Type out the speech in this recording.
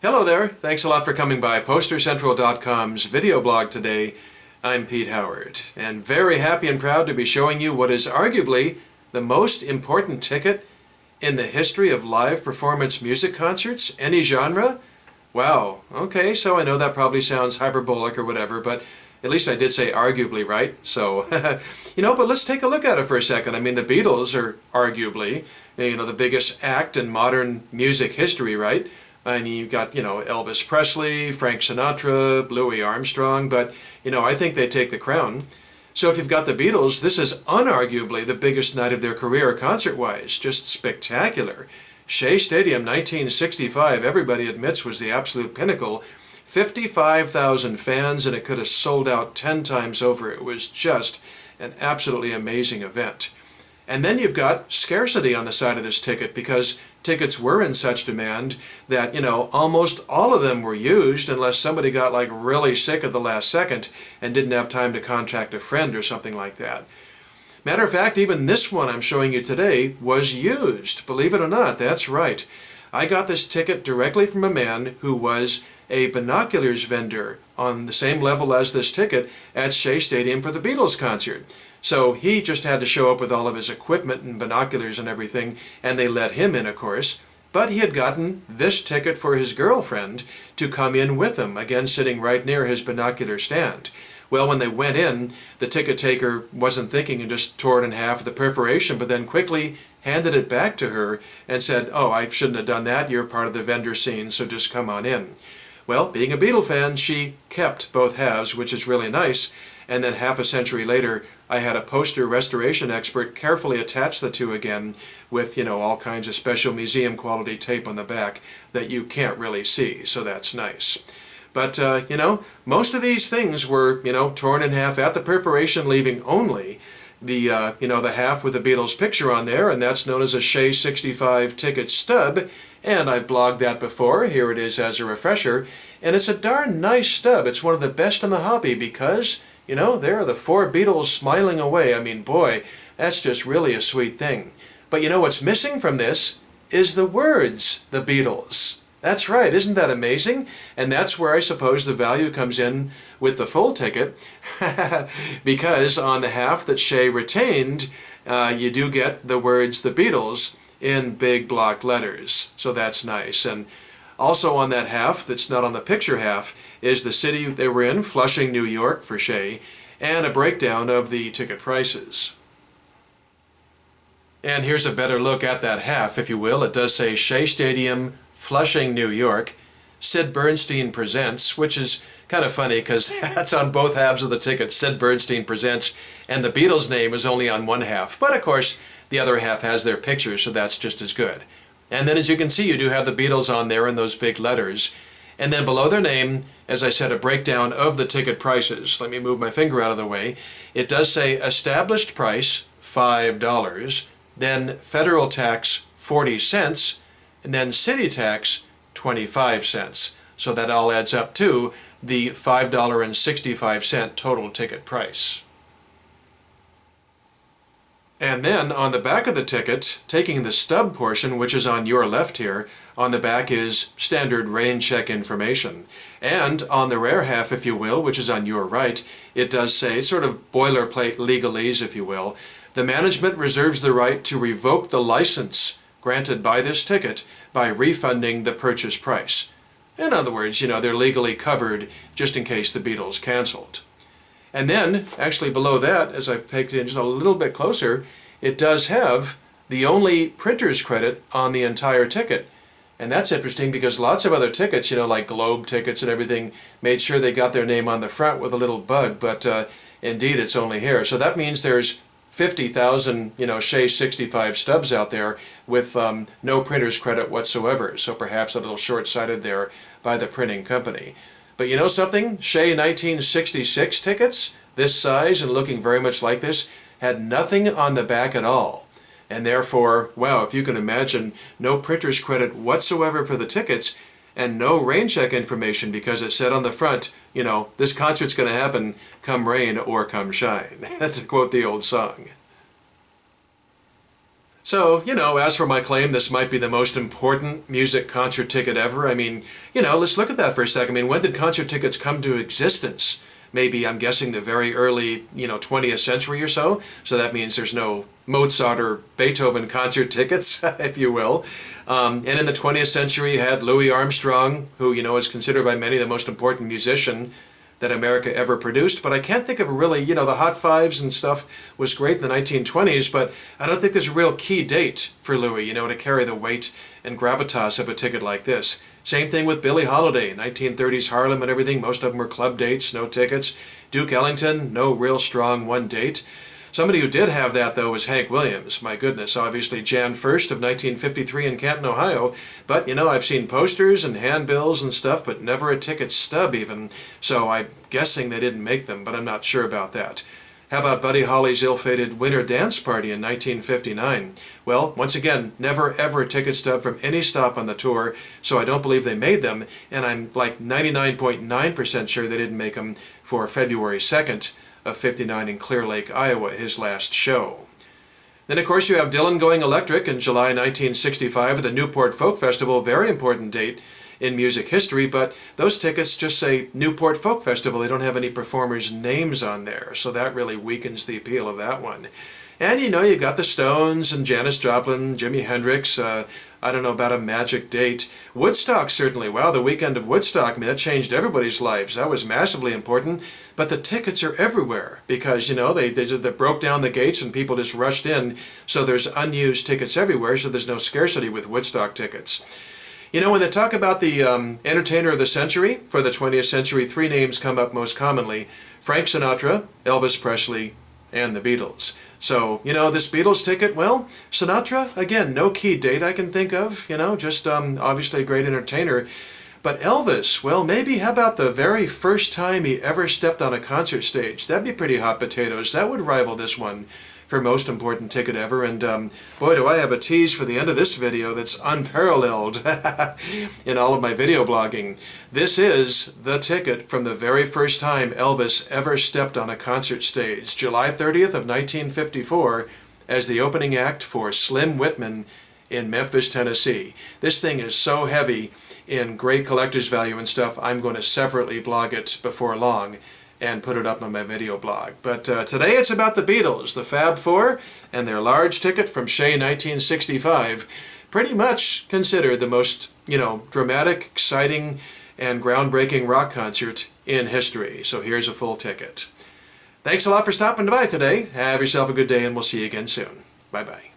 Hello there, thanks a lot for coming by PosterCentral.com's video blog today. I'm Pete Howard, and very happy and proud to be showing you what is arguably the most important ticket in the history of live performance music concerts, any genre. Wow, okay, so I know that probably sounds hyperbolic or whatever, but at least I did say arguably, right? So, but let's take a look at it for a second. I mean, the Beatles are arguably, the biggest act in modern music history, right? And you've got, Elvis Presley, Frank Sinatra, Louis Armstrong, but, I think they take the crown. So if you've got the Beatles, this is unarguably the biggest night of their career concert-wise. Just spectacular. Shea Stadium, 1965, everybody admits was the absolute pinnacle. 55,000 fans, and it could have sold out 10 times over. It was just an absolutely amazing event. And then you've got scarcity on the side of this ticket because tickets were in such demand that, almost all of them were used unless somebody got like really sick at the last second and didn't have time to contact a friend or something like that. Matter of fact, even this one I'm showing you today was used. Believe it or not, that's right. I got this ticket directly from a man who was a binoculars vendor on the same level as this ticket at Shea Stadium for the Beatles concert. So he just had to show up with all of his equipment and binoculars and everything, and they let him in, of course. But he had gotten this ticket for his girlfriend to come in with him, again sitting right near his binocular stand. Well, when they went in, the ticket taker wasn't thinking and just tore it in half of the perforation, but then quickly handed it back to her and said, "Oh, I shouldn't have done that. You're part of the vendor scene, so just come on in." Well, being a Beatle fan, she kept both halves, which is really nice. And then half a century later, I had a poster restoration expert carefully attach the two again with, all kinds of special museum quality tape on the back that you can't really see, so that's nice. But, most of these things were, torn in half at the perforation, leaving only the half with the Beatles picture on there, and that's known as a Shea 65 ticket stub. And I've blogged that before. Here it is as a refresher. And it's a darn nice stub. It's one of the best in the hobby because, there are the four Beatles smiling away. I mean, boy, that's just really a sweet thing. But what's missing from this is the words, the Beatles. That's right, isn't that amazing? And that's where I suppose the value comes in with the full ticket, because on the half that Shea retained, you do get the words, the Beatles, in big block letters. So that's nice. And also on that half, that's not on the picture half, is the city they were in, Flushing, New York for Shea, and a breakdown of the ticket prices. And here's a better look at that half, if you will. It does say Shea Stadium, Flushing, New York, Sid Bernstein Presents, which is kind of funny because that's on both halves of the ticket, Sid Bernstein Presents, and the Beatles' name is only on one half. But of course, the other half has their pictures, so that's just as good. And then as you can see, you do have the Beatles on there in those big letters. And then below their name, as I said, a breakdown of the ticket prices. Let me move my finger out of the way. It does say established price, $5, then federal tax, 40 cents, and then city tax, 25 cents. So that all adds up to the $5.65 total ticket price. And then on the back of the ticket, taking the stub portion, which is on your left here, on the back is standard rain check information. And on the rare half, if you will, which is on your right, it does say, sort of boilerplate legalese, if you will, the management reserves the right to revoke the license granted by this ticket by refunding the purchase price. In other words, they're legally covered just in case the Beatles canceled. And then, actually below that, as I peeked in just a little bit closer, it does have the only printer's credit on the entire ticket. And that's interesting because lots of other tickets, like Globe tickets and everything, made sure they got their name on the front with a little bug, but indeed it's only here. So that means there's 50,000, Shea 65 stubs out there with no printer's credit whatsoever. So perhaps a little short-sighted there by the printing company. But you know something? Shea 1966 tickets, this size and looking very much like this, had nothing on the back at all. And therefore, wow, if you can imagine, no printer's credit whatsoever for the tickets and no rain check information because it said on the front, this concert's going to happen come rain or come shine, to quote the old song. So, as for my claim, this might be the most important music concert ticket ever. I mean, let's look at that for a second. I mean, when did concert tickets come to existence? Maybe, I'm guessing, the very early, 20th century or so. So that means there's no Mozart or Beethoven concert tickets, if you will. And in the 20th century, you had Louis Armstrong, who, is considered by many the most important musician that America ever produced. But I can't think of a really, the Hot Fives and stuff was great in the 1920s, but I don't think there's a real key date for Louis, to carry the weight and gravitas of a ticket like this. Same thing with Billie Holiday, 1930s Harlem and everything. Most of them were club dates, no tickets. Duke Ellington, no real strong one date. Somebody who did have that, though, was Hank Williams. My goodness, obviously Jan 1st of 1953 in Canton, Ohio. But, I've seen posters and handbills and stuff, but never a ticket stub even. So I'm guessing they didn't make them, but I'm not sure about that. How about Buddy Holly's ill-fated Winter Dance Party in 1959? Well, once again, never ever a ticket stub from any stop on the tour, so I don't believe they made them, and I'm like 99.9% sure they didn't make them for February 2nd of 59 in Clear Lake, Iowa, his last show. Then, of course, you have Dylan going electric in July 1965 at the Newport Folk Festival, very important date in music history, but those tickets just say Newport Folk Festival. They don't have any performers' names on there, so that really weakens the appeal of that one. And you've got the Stones and Janis Joplin, Jimi Hendrix, I don't know about a magic date. Woodstock, certainly. Wow, the weekend of Woodstock, I mean, that changed everybody's lives. That was massively important. But the tickets are everywhere because, they broke down the gates and people just rushed in. So there's unused tickets everywhere, so there's no scarcity with Woodstock tickets. When they talk about the entertainer of the century, for the 20th century, three names come up most commonly: Frank Sinatra, Elvis Presley, and the Beatles. So, this Beatles ticket, well, Sinatra, again, no key date I can think of, just obviously a great entertainer. But Elvis, well, maybe how about the very first time he ever stepped on a concert stage? That'd be pretty hot potatoes. That would rival this one for most important ticket ever. And boy, do I have a tease for the end of this video that's unparalleled in all of my video blogging. This is the ticket from the very first time Elvis ever stepped on a concert stage, July 30th of 1954, as the opening act for Slim Whitman in Memphis, Tennessee. This thing is so heavy in great collector's value and stuff, I'm going to separately blog it before long and put it up on my video blog. But today it's about the Beatles, the Fab Four, and their large ticket from Shea 1965. Pretty much considered the most, dramatic, exciting, and groundbreaking rock concert in history. So here's a full ticket. Thanks a lot for stopping by today. Have yourself a good day, and we'll see you again soon. Bye-bye.